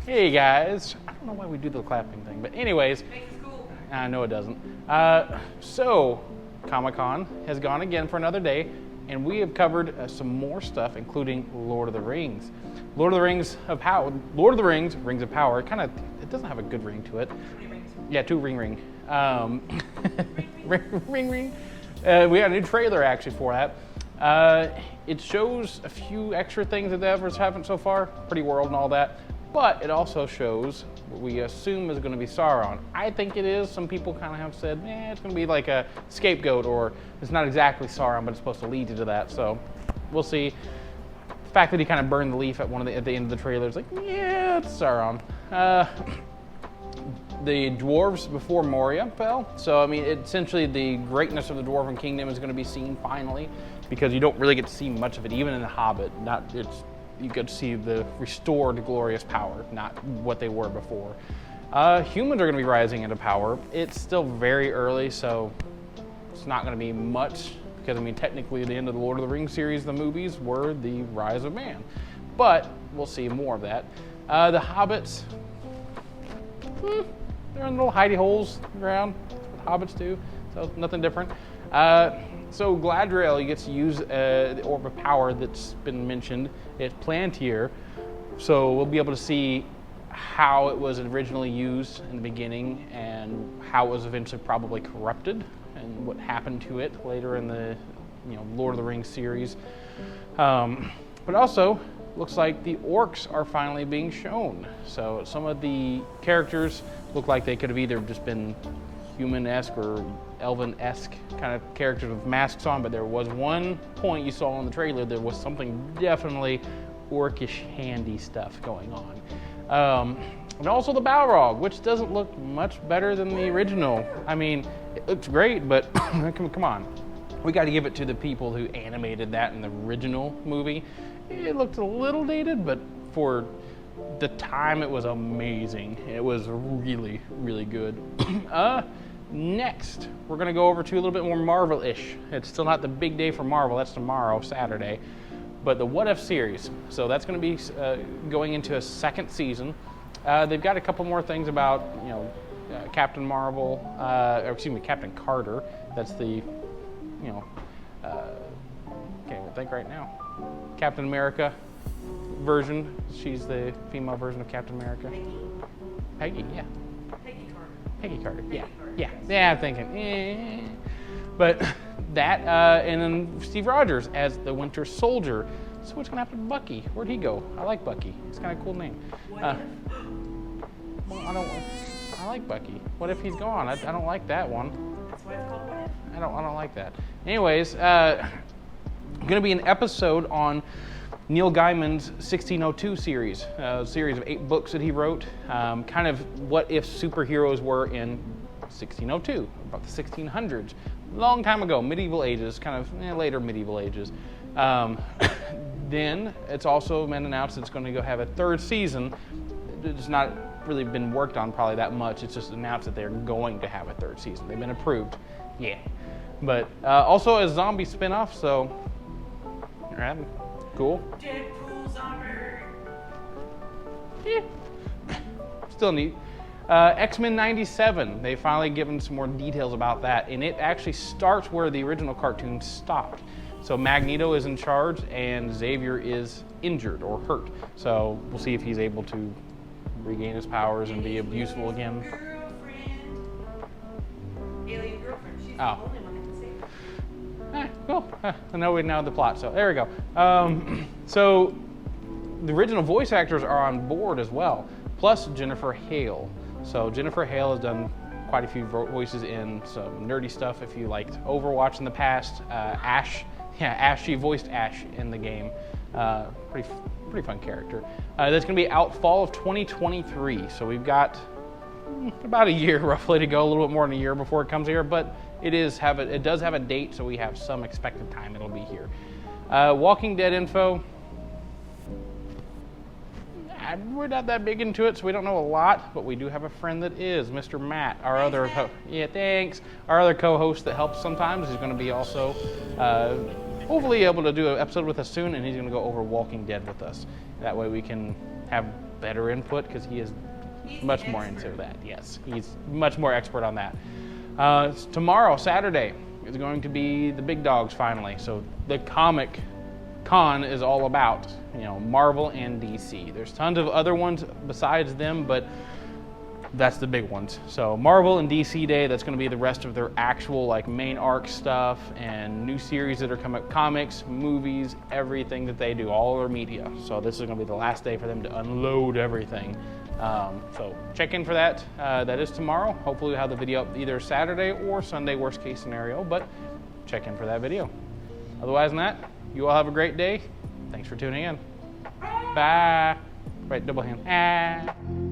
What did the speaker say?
Hey guys. I don't know why we do the clapping thing, but anyways. Makes it cool. I know it doesn't. So, Comic-Con has gone again for another day, and we have covered some more stuff, including Lord of the Rings. Lord of the Rings, Rings of Power. It doesn't have a good ring to it. 2 rings. Yeah, 2 ring. ring. We got a new trailer actually for that. It shows a few extra things that the others haven't so far, pretty world and all that. But it also shows what we assume is going to be Sauron. I think it is. Some people kind of have said, it's going to be like a scapegoat, or it's not exactly Sauron, but it's supposed to lead you to that. So we'll see. The fact that he kind of burned the leaf at the end of the trailer is like, yeah, it's Sauron. The dwarves before Moria fell. So, I mean, essentially the greatness of the Dwarven Kingdom is going to be seen finally, because you don't really get to see much of it, even in The Hobbit. You get to see the restored glorious power, not what they were before. Humans are going to be rising into power. It's still very early, so it's not going to be much, because, I mean, technically the end of the Lord of the Rings series, the movies, were the rise of man. But we'll see more of that. The Hobbits, they're in little hidey holes around. That's what Hobbits do, so nothing different. So Gladriel, you get to use the Orb of Power that's been mentioned. It's Plantier, so we'll be able to see how it was originally used in the beginning and how it was eventually probably corrupted and what happened to it later in the Lord of the Rings series. But also, looks like the orcs are finally being shown. So some of the characters look like they could have either just been human-esque or elven-esque kind of characters with masks on, but there was one point you saw in the trailer, there was something definitely orcish handy stuff going on. And also the Balrog, which doesn't look much better than the original. I mean, it looks great, but come on. We got to give it to the people who animated that in the original movie. It looked a little dated, but for the time it was amazing. It was really, really good. Next, we're going to go over to a little bit more Marvel-ish. It's still not the big day for Marvel. That's tomorrow, Saturday. But the What If series. So that's going to be going into a second season. They've got a couple more things about, Captain Captain Carter. That's the, can't even think right now. Captain America version. She's the female version of Captain America. Peggy, yeah. Peggy Carter, yeah. I'm thinking, But that, and then Steve Rogers as the Winter Soldier. So what's gonna happen to Bucky? Where'd he go? I like Bucky. It's kind of a cool name. I like Bucky. What if he's gone? I don't like that one. That's why it's called What If. I don't like that. Anyways, gonna be an episode on Neil Gaiman's 1602 series, a series of 8 books that he wrote, kind of what if superheroes were in 1602, about the 1600s, long time ago, medieval ages, kind of later medieval ages. Then it's also been announced it's going to go have a 3rd season. It's not really been worked on probably that much. It's just announced that they're going to have a 3rd season. They've been approved, yeah. But also a zombie spinoff, so cool. Deadpool zombie. Yeah. Still neat. X-Men 97. They finally given some more details about that, and it actually starts where the original cartoon stopped. So Magneto is in charge, and Xavier is injured or hurt. So we'll see if he's able to regain his powers and be useful again. Alien girlfriend. She's the only one that can save. Cool. I know we know the plot, so there we go. So the original voice actors are on board as well, plus Jennifer Hale. So Jennifer Hale has done quite a few voices in some nerdy stuff. If you liked Overwatch in the past, Ash, she voiced Ash in the game. Pretty fun character. That's going to be out fall of 2023. So we've got about a year roughly to go, a little bit more than a year before it comes here, but it does have a date, so we have some expected time it'll be here. Walking Dead info. We're not that big into it, so we don't know a lot, but we do have a friend that is, Mr. Matt, our other co-host that helps sometimes. He's going to be also hopefully able to do an episode with us soon, and he's going to go over Walking Dead with us. That way we can have better input because he's much more into that. Yes, he's much more expert on that. Tomorrow, Saturday, is going to be the big dogs finally. So the comic con is all about, Marvel and DC. There's tons of other ones besides them, but that's the big ones. So Marvel and DC Day, that's going to be the rest of their actual main arc stuff and new series that are coming, comics, movies, everything that they do, all their media. So this is going to be the last day for them to unload everything. So check in for that. That is tomorrow. Hopefully we'll have the video up either Saturday or Sunday, worst case scenario, but check in for that video. Otherwise than that, you all have a great day. Thanks for tuning in. Bye. Right, double hand. Ah.